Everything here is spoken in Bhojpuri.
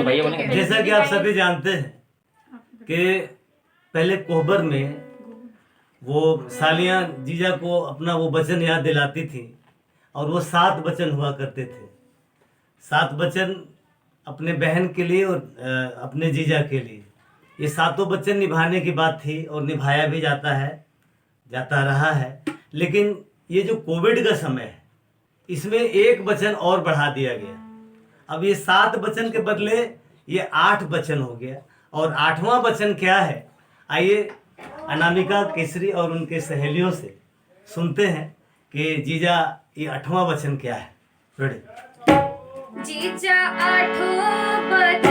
भैया बोलेंगे। जैसा कि आप सभी जानते हैं कि पहले कोहबर में वो सालियां जीजा को अपना वो वचन याद दिलाती थी और वो 7 वचन हुआ करते थे। 7 वचन अपने बहन के लिए और अपने जीजा के लिए। ये 7 वचन निभाने की बात थी और निभाया भी जाता रहा है। लेकिन ये जो कोविड का समय है इसमें एक वचन और बढ़ा दिया गया। अब ये 7 वचन के बदले ये 8 वचन हो गया। और 8वां वचन क्या है, आइए अनामिका केसरी और उनके सहेलियों से सुनते हैं कि जीजा ये 8वां वचन क्या है। रेडी? जीजा 8 वचन